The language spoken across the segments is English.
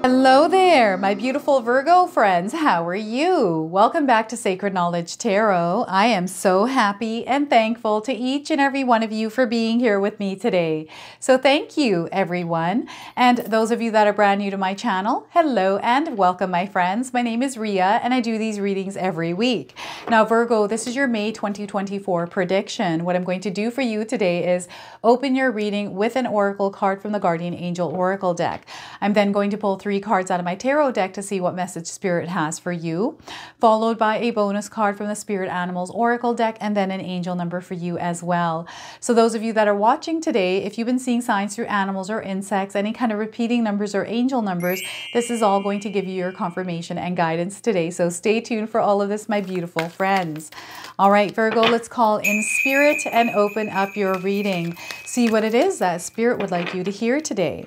Hello there, my beautiful Virgo friends. How are you? Welcome back to Sacred Knowledge Tarot. I am so happy and thankful to each and every one of you for being here with me today. So thank you, everyone. And those of you that are brand new to my channel, hello and welcome, my friends. My name is Ria and I do these readings every week. Now, Virgo, this is your May 2024 prediction. What I'm going to do for you today is open your reading with an oracle card from the Guardian Angel Oracle deck. I'm then going to pull 3 cards out of my tarot deck to see what message Spirit has for you, followed by a bonus card from the Spirit Animals Oracle deck, and then an angel number for you as well. So those of you that are watching today, if you've been seeing signs through animals or insects, any kind of repeating numbers or angel numbers, this is all going to give you your confirmation and guidance today. So stay tuned for all of this, my beautiful friends. All right, Virgo, let's call in Spirit and open up your reading. See what it is that Spirit would like you to hear today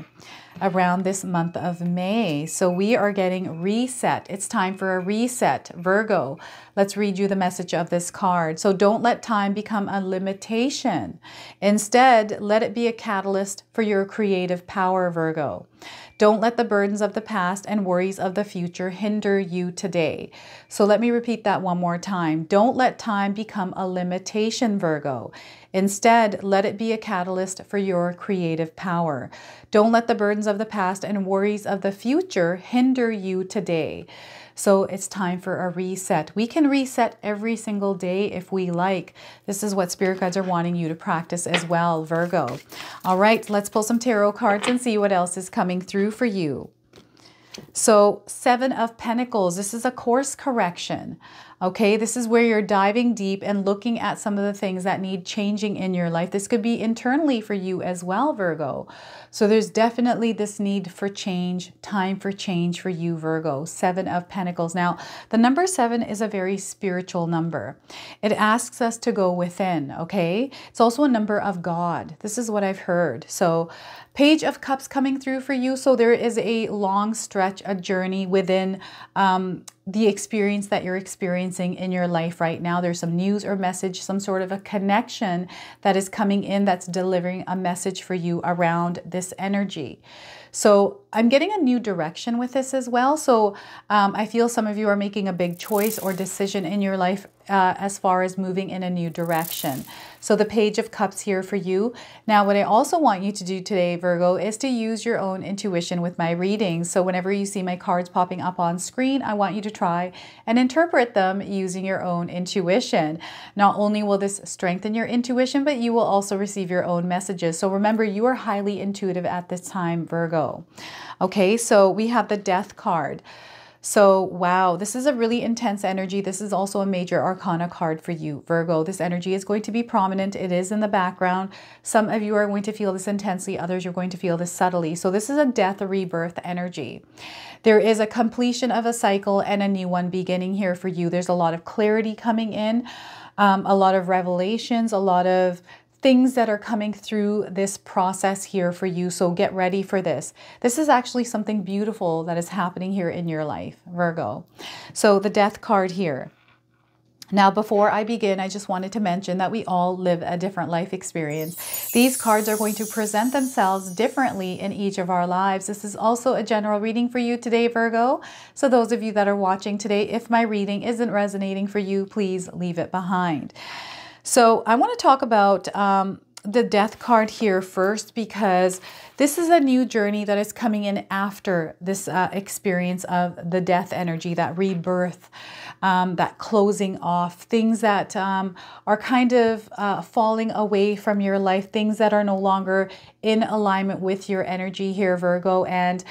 around this month of May. So we are getting reset. It's time for a reset, Virgo. Let's read you the message of this card. So don't let time become a limitation. Instead, let it be a catalyst for your creative power, Virgo. Don't let the burdens of the past and worries of the future hinder you today. So let me repeat that one more time. Don't let time become a limitation, Virgo. Instead, let it be a catalyst for your creative power. Don't let the burdens of the past and worries of the future hinder you today. So it's time for a reset. We can reset every single day if we like. This is what Spirit guides are wanting you to practice as well, Virgo. All right, let's pull some tarot cards and see what else is coming through for you. So 7 of Pentacles, this is a course correction. Okay, this is where you're diving deep and looking at some of the things that need changing in your life. This could be internally for you as well, Virgo. So there's definitely this need for change, time for change for you, Virgo. 7 of Pentacles. Now, the number 7 is a very spiritual number. It asks us to go within, okay? It's also a number of God. This is what I've heard. So Page of Cups coming through for you. So there is a long stretch, a journey within the experience that you're experiencing in your life right now. There's some news or message, some sort of a connection that is coming in that's delivering a message for you around this energy. So I'm getting a new direction with this as well. So I feel some of you are making a big choice or decision in your life as far as moving in a new direction. So the Page of Cups here for you. Now, what I also want you to do today, Virgo, is to use your own intuition with my readings. So whenever you see my cards popping up on screen, I want you to try and interpret them using your own intuition. Not only will this strengthen your intuition, but you will also receive your own messages. So remember, you are highly intuitive at this time, Virgo. Okay, so we have the Death card. So, wow, this is a really intense energy. This is also a major arcana card for you, Virgo. This energy is going to be prominent. It is in the background. Some of you are going to feel this intensely. Others, you're going to feel this subtly. So this is a death, a rebirth energy. There is a completion of a cycle and a new one beginning here for you. There's a lot of clarity coming in, a lot of revelations, a lot of things that are coming through this process here for you. So get ready for this. This is actually something beautiful that is happening here in your life, Virgo. So the Death card here. Now, before I begin, I just wanted to mention that we all live a different life experience. These cards are going to present themselves differently in each of our lives. This is also a general reading for you today, Virgo. So those of you that are watching today, if my reading isn't resonating for you, please leave it behind. So I want to talk about the Death card here first, because this is a new journey that is coming in after this experience of the death energy, that rebirth, that closing off, things that are kind of falling away from your life, things that are no longer in alignment with your energy here, Virgo. And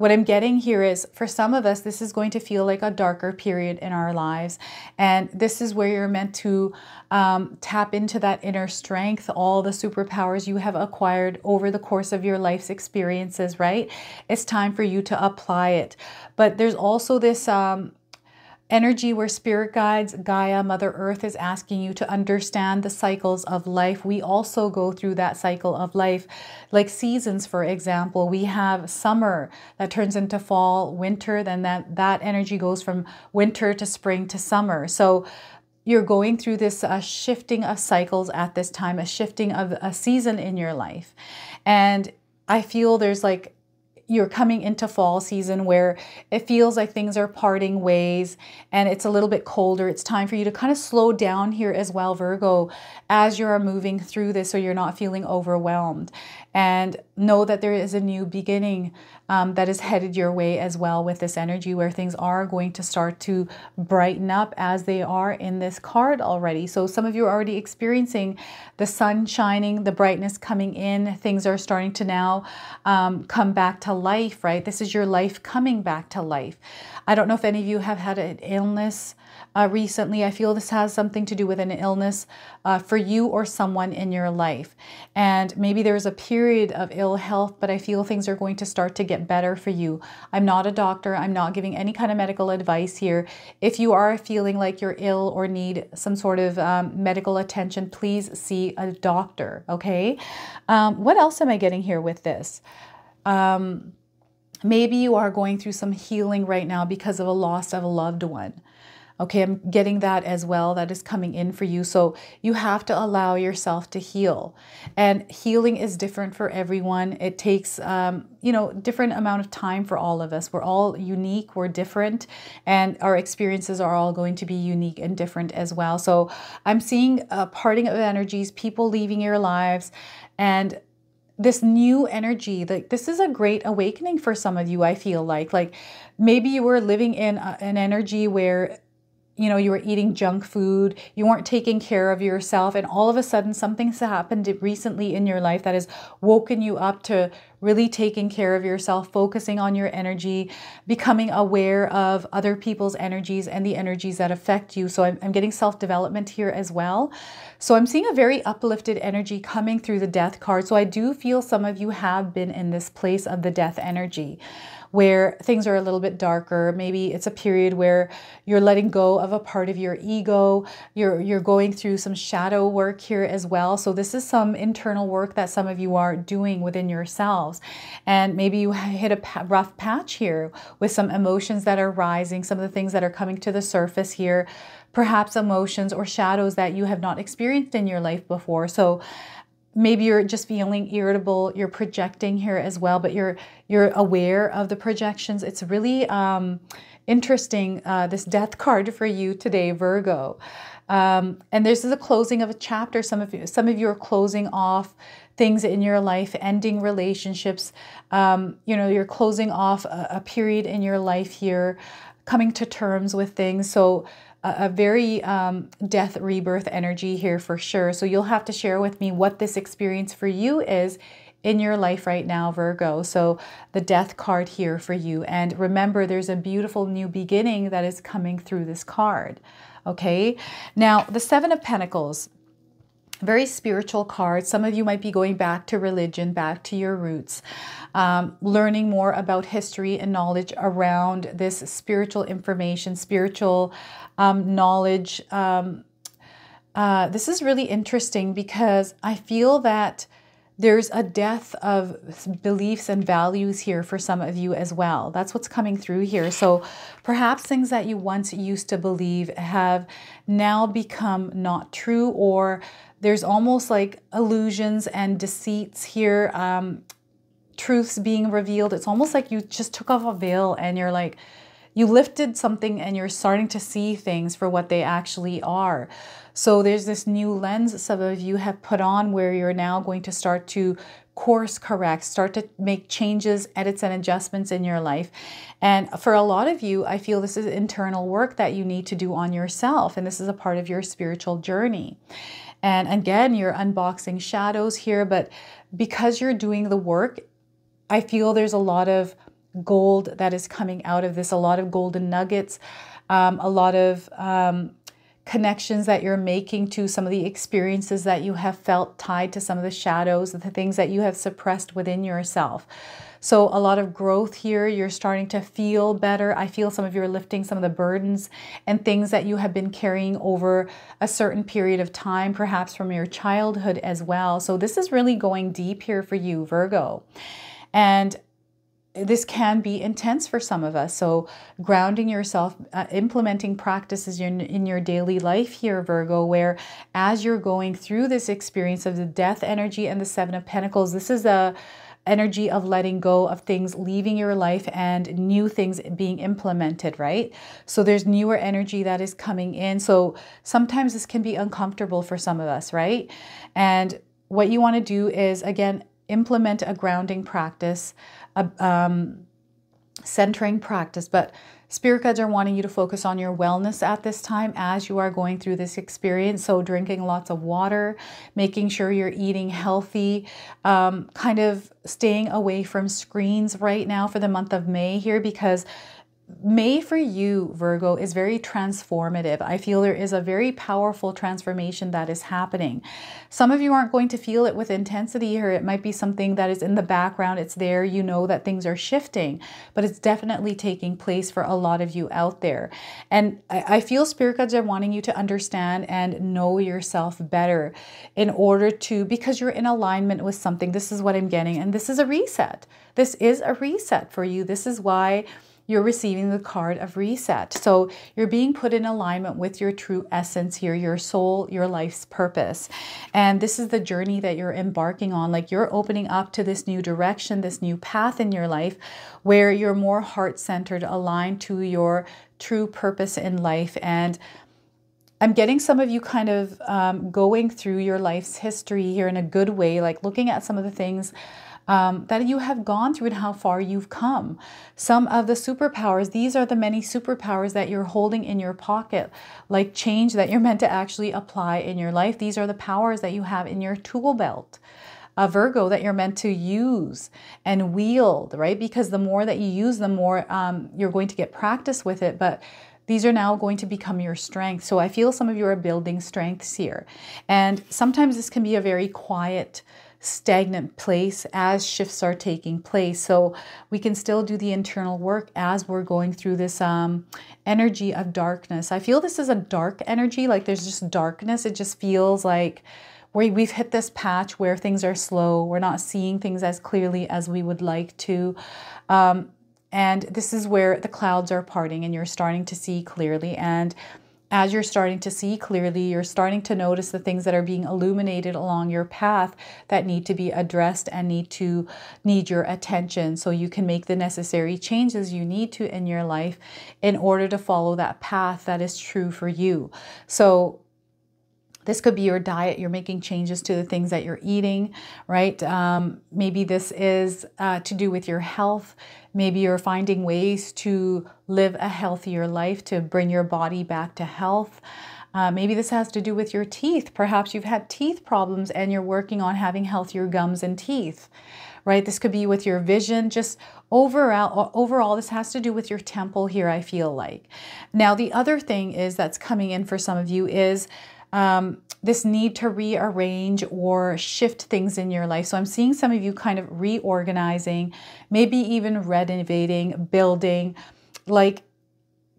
what I'm getting here is, for some of us, this is going to feel like a darker period in our lives. And this is where you're meant to tap into that inner strength, all the superpowers you have acquired over the course of your life's experiences, right? It's time for you to apply it. But there's also this energy where spirit guides, Gaia, Mother Earth, is asking you to understand the cycles of life. We also go through that cycle of life, like seasons, for example. We have summer that turns into fall, winter, then that energy goes from winter to spring to summer. So you're going through this shifting of cycles at this time, a shifting of a season in your life. And I feel there's like, you're coming into fall season where it feels like things are parting ways and it's a little bit colder. It's time for you to kind of slow down here as well, Virgo, as you're moving through this so you're not feeling overwhelmed. And know that there is a new beginning that is headed your way as well with this energy, where things are going to start to brighten up as they are in this card already. So some of you are already experiencing the sun shining, the brightness coming in. Things are starting to now come back to life, right? This is your life coming back to life. I don't know if any of you have had an illness recently. I feel this has something to do with an illness for you or someone in your life. And maybe there's a period of ill health, but I feel things are going to start to get better for you. I'm not a doctor. I'm not giving any kind of medical advice here. If you are feeling like you're ill or need some sort of medical attention, please see a doctor, okay? What else am I getting here with this? Maybe you are going through some healing right now because of a loss of a loved one. Okay, I'm getting that as well. That is coming in for you. So you have to allow yourself to heal. And healing is different for everyone. It takes, different amount of time for all of us. We're all unique. We're different. And our experiences are all going to be unique and different as well. So I'm seeing a parting of energies, people leaving your lives, and this new energy. Like, this is a great awakening for some of you, I feel like maybe you were living in an energy where you were eating junk food, you weren't taking care of yourself, and all of a sudden something's happened recently in your life that has woken you up to really taking care of yourself, focusing on your energy, becoming aware of other people's energies and the energies that affect you. So I'm getting self-development here as well. So I'm seeing a very uplifted energy coming through the death card. So I do feel some of you have been in this place of the death energy, where things are a little bit darker. Maybe it's a period where you're letting go of a part of your ego. You're going through some shadow work here as well. So this is some internal work that some of you are doing within yourselves. And maybe you hit a rough patch here with some emotions that are rising, some of the things that are coming to the surface here, perhaps emotions or shadows that you have not experienced in your life before. So maybe you're just feeling irritable, you're projecting here as well, but you're aware of the projections. It's really interesting, this death card for you today, Virgo. And this is a closing of a chapter. Some of you are closing off things in your life, ending relationships. You're closing off a period in your life here, coming to terms with things. So a very death rebirth energy here for sure. So you'll have to share with me what this experience for you is in your life right now, Virgo. So the death card here for you. And remember, there's a beautiful new beginning that is coming through this card. Okay. Now, the Seven of Pentacles, very spiritual card. Some of you might be going back to religion, back to your roots, learning more about history and knowledge around this spiritual information, spiritual knowledge. This is really interesting because I feel that there's a death of beliefs and values here for some of you as well. That's what's coming through here. So perhaps things that you once used to believe have now become not true, or there's almost like illusions and deceits here, truths being revealed. It's almost like you just took off a veil and you're like, you lifted something and you're starting to see things for what they actually are. So there's this new lens some of you have put on where you're now going to start to course correct, start to make changes, edits, and adjustments in your life. And for a lot of you, I feel this is internal work that you need to do on yourself. And this is a part of your spiritual journey. And again, you're unboxing shadows here, but because you're doing the work, I feel there's a lot of gold that is coming out of this, a lot of golden nuggets, a lot of connections that you're making to some of the experiences that you have felt tied to some of the shadows, the things that you have suppressed within yourself. So a lot of growth here. You're starting to feel better. I feel some of you are lifting some of the burdens and things that you have been carrying over a certain period of time, perhaps from your childhood as well. So this is really going deep here for you, Virgo. And this can be intense for some of us. So grounding yourself, implementing practices in your daily life here, Virgo, where as you're going through this experience of the death energy and the Seven of Pentacles, this is a energy of letting go of things leaving your life and new things being implemented, right? So there's newer energy that is coming in. So sometimes this can be uncomfortable for some of us, right? And what you want to do is, again, implement a grounding practice, a centering practice, but Spirit guides are wanting you to focus on your wellness at this time as you are going through this experience. So drinking lots of water, making sure you're eating healthy, kind of staying away from screens right now for the month of May here, because May for you, Virgo, is very transformative. I feel there is a very powerful transformation that is happening. Some of you aren't going to feel it with intensity here. It might be something that is in the background. It's there. You know that things are shifting, but it's definitely taking place for a lot of you out there. And I feel Spirit guides are wanting you to understand and know yourself better in order to, because you're in alignment with something. This is what I'm getting. And this is a reset. This is a reset for you. This is why you're receiving the card of reset. So you're being put in alignment with your true essence here, your soul, your life's purpose. And this is the journey that you're embarking on. Like you're opening up to this new direction, this new path in your life where you're more heart-centered, aligned to your true purpose in life. And I'm getting some of you kind of going through your life's history here in a good way, like looking at some of the things that you have gone through and how far you've come. Some of the superpowers, these are the many superpowers that you're holding in your pocket, like change that you're meant to actually apply in your life. These are the powers that you have in your tool belt, Virgo, that you're meant to use and wield, right? Because the more that you use, the more you're going to get practice with it. But these are now going to become your strength. So I feel some of you are building strengths here. And sometimes this can be a very quiet, stagnant place as shifts are taking place. So we can still do the internal work as we're going through this energy of darkness. I feel this is a dark energy, like there's just darkness. It just feels like we've hit this patch where things are slow. We're not seeing things as clearly as we would like to. And this is where the clouds are parting and you're starting to see clearly. And as you're starting to see clearly, you're starting to notice the things that are being illuminated along your path that need to be addressed and need your attention, so you can make the necessary changes you need to in your life in order to follow that path that is true for you. So this could be your diet. You're making changes to the things that you're eating, right? Maybe this is to do with your health. Maybe you're finding ways to live a healthier life to bring your body back to health. Maybe this has to do with your teeth. Perhaps you've had teeth problems and you're working on having healthier gums and teeth, right? This could be with your vision. Just overall, this has to do with your temple here, I feel like. Now, the other thing is that's coming in for some of you is this need to rearrange or shift things in your life. So I'm seeing some of you kind of reorganizing, maybe even renovating, building, like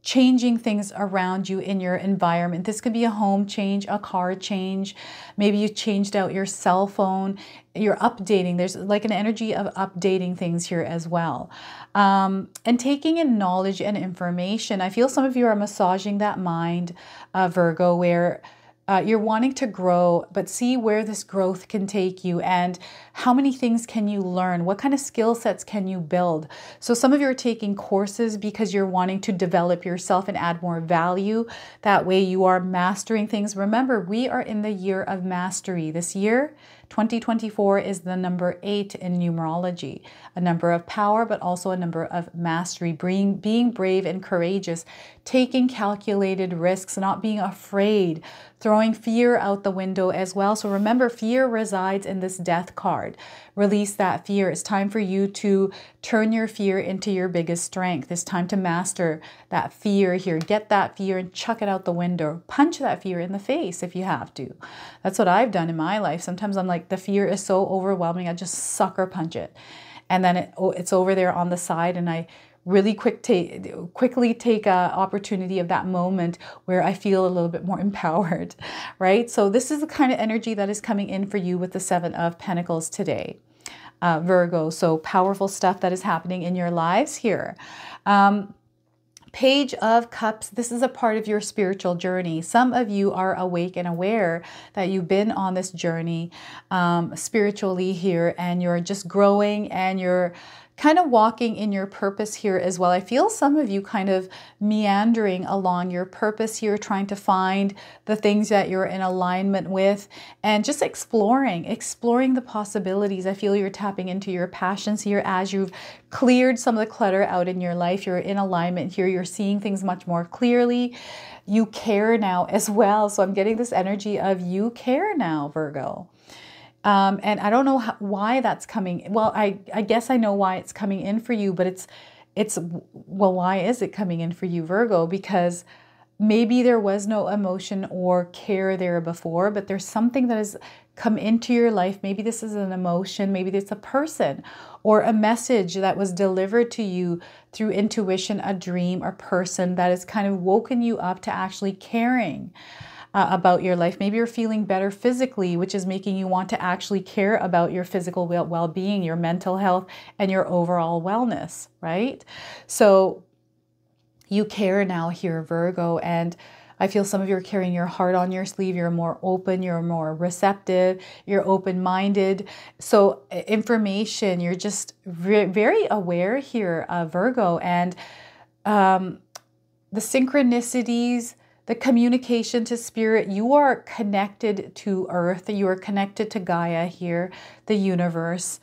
changing things around you in your environment. This could be a home change, a car change. Maybe you changed out your cell phone. You're updating. There's like an energy of updating things here as well. And taking in knowledge and information. I feel some of you are massaging that mind, Virgo, where you're wanting to grow, but see where this growth can take you and how many things can you learn? What kind of skill sets can you build? So some of you are taking courses because you're wanting to develop yourself and add more value. That way you are mastering things. Remember, we are in the year of mastery. This year, 2024, is the number 8 in numerology, a number of power, but also a number of mastery, being brave and courageous, taking calculated risks, not being afraid, throwing fear out the window as well. So remember, fear resides in this death card. card. Release that fear. It's time for you to turn your fear into your biggest strength. It's time to master that fear here. Get that fear and chuck it out the window. Punch that fear in the face if you have to. That's what I've done in my life. Sometimes I'm like, the fear is so overwhelming, I just sucker punch it. And then it's over there on the side, and I really quickly take a opportunity of that moment where I feel a little bit more empowered, right? So this is the kind of energy that is coming in for you with the Seven of Pentacles today, Virgo. So powerful stuff that is happening in your lives here. Page of Cups, this is a part of your spiritual journey. Some of you are awake and aware that you've been on this journey spiritually here, and you're just growing and you're kind of walking in your purpose here as well. I feel some of you kind of meandering along your purpose here, trying to find the things that you're in alignment with and just exploring the possibilities. I feel you're tapping into your passions here as you've cleared some of the clutter out in your life. You're in alignment here. You're seeing things much more clearly. You care now as well. So I'm getting this energy of you care now, Virgo. And I don't know why that's coming. Well, I guess I know why it's coming in for you, but well, why is it coming in for you, Virgo? Because maybe there was no emotion or care there before, but there's something that has come into your life. Maybe this is an emotion, maybe it's a person or a message that was delivered to you through intuition, a dream, or person that has kind of woken you up to actually caring about your life. Maybe you're feeling better physically, which is making you want to actually care about your physical well-being, your mental health, and your overall wellness, right? So you care now here, Virgo, and I feel some of you are carrying your heart on your sleeve. You're more open, you're more receptive, you're open-minded. So information, you're just very aware here, Virgo, and the synchronicities, the communication to spirit. You are connected to Earth. You are connected to Gaia here, the universe,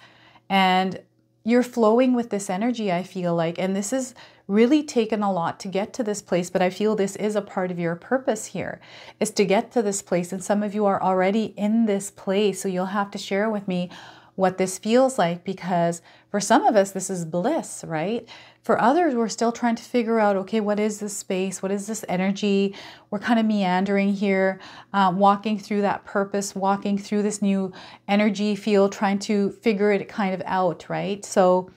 and you're flowing with this energy, I feel like. And this is really taken a lot to get to this place, but I feel this is a part of your purpose here, is to get to this place. And some of you are already in this place, so you'll have to share with me what this feels like, because for some of us, this is bliss, right? For others, we're still trying to figure out, okay, what is this space? What is this energy? We're kind of meandering here, walking through that purpose, walking through this new energy field, trying to figure it kind of out, right? So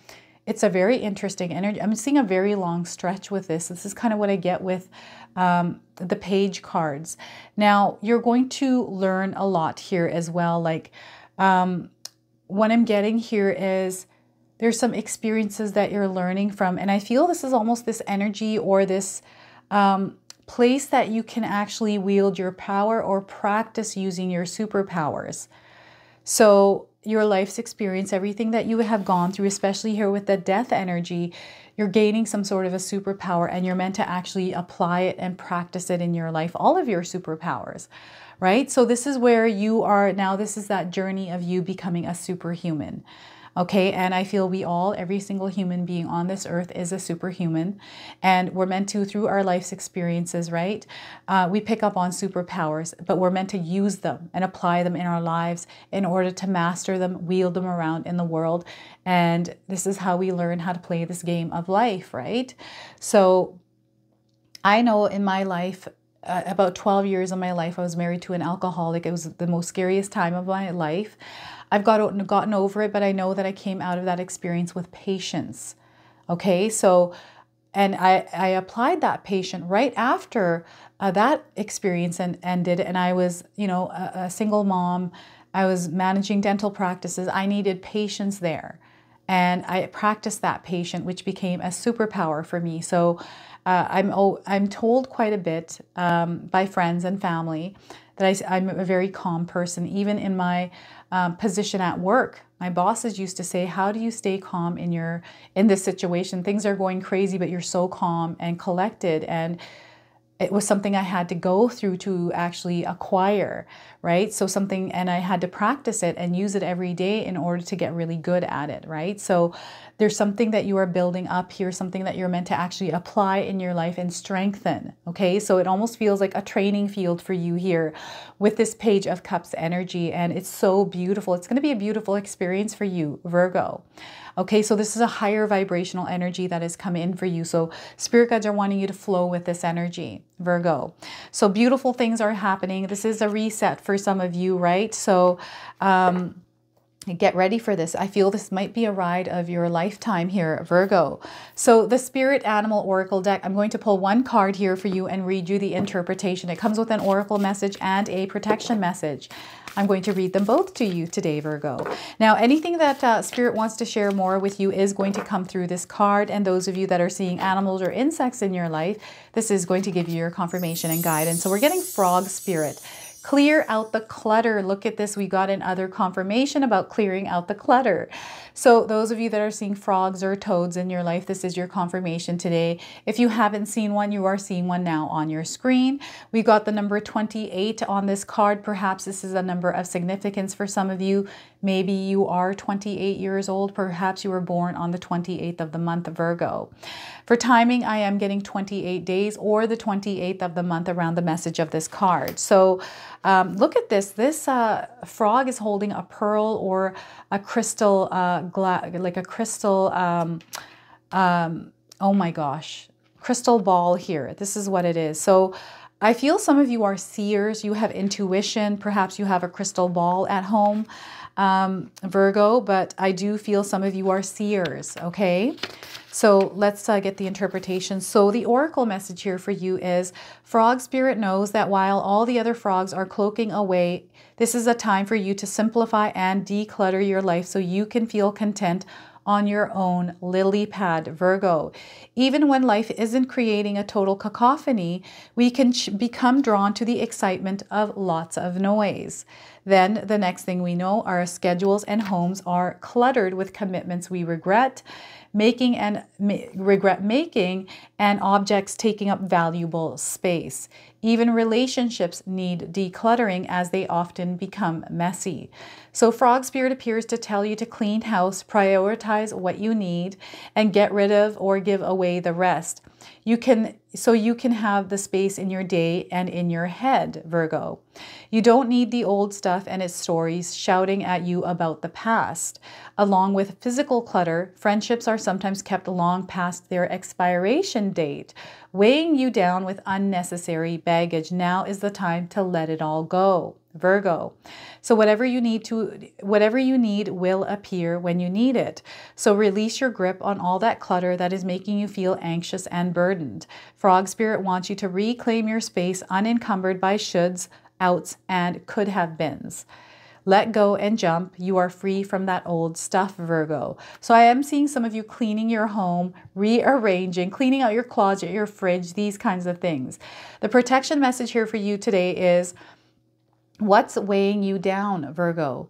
it's a very interesting energy. I'm seeing a very long stretch with this. This is kind of what I get with the page cards. Now, you're going to learn a lot here as well. Like, what I'm getting here is there's some experiences that you're learning from. And I feel this is almost this energy or this place that you can actually wield your power or practice using your superpowers. So your life's experience, everything that you have gone through, especially here with the death energy, you're gaining some sort of a superpower, and you're meant to actually apply it and practice it in your life, all of your superpowers, right? So this is where you are now. This is that journey of you becoming a superhuman. Okay, and I feel we all, every single human being on this earth is a superhuman, and we're meant to, through our life's experiences, right? We pick up on superpowers, but we're meant to use them and apply them in our lives in order to master them, wield them around in the world. And this is how we learn how to play this game of life, right? So I know in my life, about 12 years of my life, I was married to an alcoholic. It was the most scariest time of my life. I've gotten over it, but I know that I came out of that experience with patience. Okay, so, and I applied that patience right after that experience ended, and I was, you know, a single mom. I was managing dental practices. I needed patience there, and I practiced that patience, which became a superpower for me. So I'm told quite a bit by friends and family that I'm a very calm person. Even in my position at work, my bosses used to say, how do you stay calm in this situation? Things are going crazy, but you're so calm and collected. And it was something I had to go through to actually acquire, right? So something, and I had to practice it and use it every day in order to get really good at it, right? So there's something that you are building up here, something that you're meant to actually apply in your life and strengthen, okay? So it almost feels like a training field for you here with this Page of Cups energy, and it's so beautiful. It's going to be a beautiful experience for you, Virgo. Okay, so this is a higher vibrational energy that has come in for you. So spirit guides are wanting you to flow with this energy, Virgo. So beautiful things are happening. This is a reset for some of you, right? So get ready for this. I feel this might be a ride of your lifetime here, Virgo. So the Spirit Animal Oracle deck, I'm going to pull one card here for you and read you the interpretation. It comes with an oracle message and a protection message. I'm going to read them both to you today, Virgo. Now, anything that Spirit wants to share more with you is going to come through this card. And those of you that are seeing animals or insects in your life, this is going to give you your confirmation and guidance. So we're getting Frog Spirit. Clear out the clutter. Look at this. We got another confirmation about clearing out the clutter. So those of you that are seeing frogs or toads in your life, this is your confirmation today. If you haven't seen one, you are seeing one now on your screen. We got the number 28 on this card. Perhaps this is a number of significance for some of you. Maybe you are 28 years old. Perhaps you were born on the 28th of the month, Virgo. For timing, I am getting 28 days or the 28th of the month around the message of this card. So look at this. This frog is holding a pearl or a crystal, like a crystal, oh my gosh, crystal ball here. This is what it is. So I feel some of you are seers. You have intuition. Perhaps you have a crystal ball at home, Virgo, but I do feel some of you are seers, okay? So let's get the interpretation. So the oracle message here for you is, Frog Spirit knows that while all the other frogs are cloaking away, this is a time for you to simplify and declutter your life so you can feel content on your own lily pad, Virgo. Even when life isn't creating a total cacophony, we can become drawn to the excitement of lots of noise. Then the next thing we know, our schedules and homes are cluttered with commitments we regret making and objects taking up valuable space. Even relationships need decluttering as they often become messy. So Frog Spirit appears to tell you to clean house, prioritize what you need, and get rid of or give away the rest. So you can have the space in your day and in your head, Virgo. You don't need the old stuff and its stories shouting at you about the past. Along with physical clutter, friendships are sometimes kept long past their expiration date, weighing you down with unnecessary baggage. Now is the time to let it all go, Virgo. So whatever you need will appear when you need it. So release your grip on all that clutter that is making you feel anxious and burdened. Frog Spirit wants you to reclaim your space unencumbered by shoulds, outs, and could have beens. Let go and jump. You are free from that old stuff, Virgo. So I am seeing some of you cleaning your home, rearranging, cleaning out your closet, your fridge, these kinds of things. The protection message here for you today is, what's weighing you down, Virgo?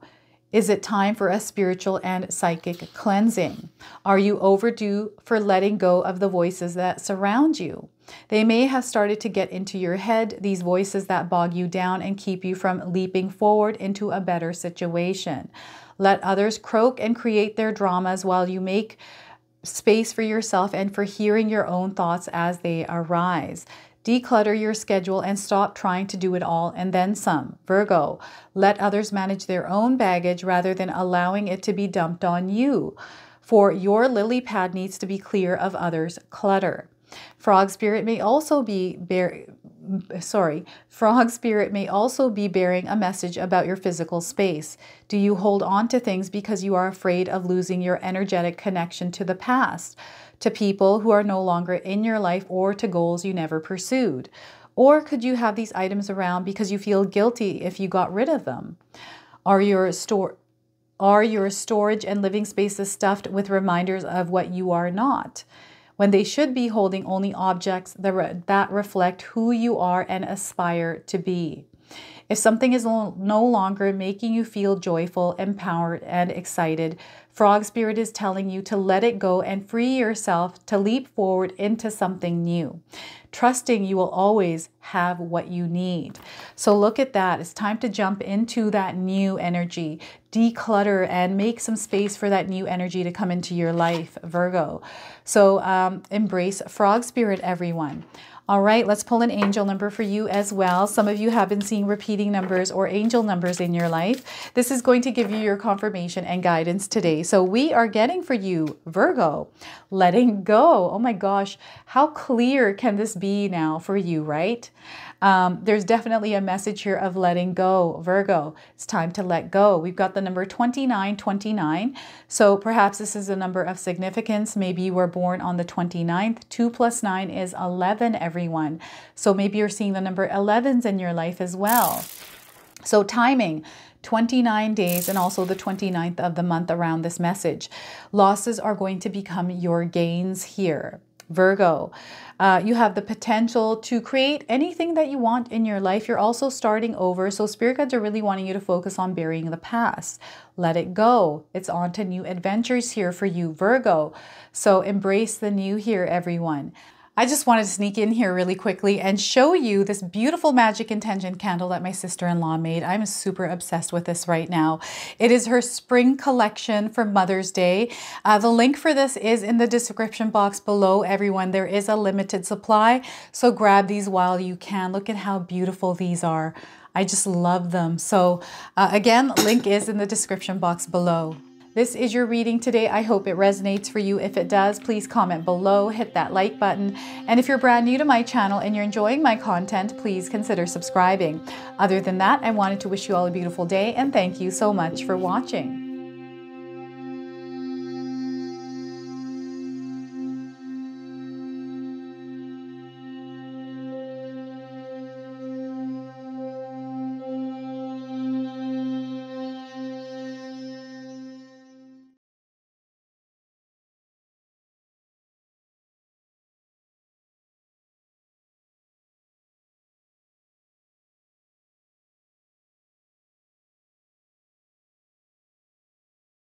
Is it time for a spiritual and psychic cleansing? Are you overdue for letting go of the voices that surround you? They may have started to get into your head, these voices that bog you down and keep you from leaping forward into a better situation. Let others croak and create their dramas while you make space for yourself and for hearing your own thoughts as they arise. Declutter your schedule and stop trying to do it all and then some, Virgo. Let others manage their own baggage rather than allowing it to be dumped on you. For your lily pad needs to be clear of others' clutter. Frog Spirit may also be bearing a message about your physical space. Do you hold on to things because you are afraid of losing your energetic connection to the past, to people who are no longer in your life, or to goals you never pursued? Or could you have these items around because you feel guilty if you got rid of them? Are your storage and living spaces stuffed with reminders of what you are not, when they should be holding only objects that reflect who you are and aspire to be? If something is no longer making you feel joyful, empowered, and excited, Frog Spirit is telling you to let it go and free yourself to leap forward into something new, trusting you will always have what you need. So look at that. It's time to jump into that new energy, declutter, and make some space for that new energy to come into your life, Virgo. So embrace Frog Spirit, everyone. All right, let's pull an angel number for you as well. Some of you have been seeing repeating numbers or angel numbers in your life. This is going to give you your confirmation and guidance today. So we are getting for you, Virgo, letting go. Oh my gosh, how clear can this be now for you, right? There's definitely a message here of letting go, Virgo. It's time to let go. We've got the number 2929. So perhaps this is a number of significance. Maybe you were born on the 29th. 2 plus 9 is 11, everyone. So maybe you're seeing the number 11s in your life as well. So timing. 29 days and also the 29th of the month around this message. Losses are going to become your gains here. Virgo, you have the potential to create anything that you want in your life. You're also starting over. So spirit guides are really wanting you to focus on burying the past. Let it go. It's on to new adventures here for you, Virgo. So embrace the new here, everyone. I just wanted to sneak in here really quickly and show you this beautiful magic intention candle that my sister-in-law made. I'm super obsessed with this right now. It is her spring collection for Mother's Day. The link for this is in the description box below, everyone. There is a limited supply, so grab these while you can. Look at how beautiful these are. I just love them. So again, link is in the description box below. This is your reading today. I hope it resonates for you. If it does, please comment below, hit that like button. And if you're brand new to my channel and you're enjoying my content, please consider subscribing. Other than that, I wanted to wish you all a beautiful day and thank you so much for watching.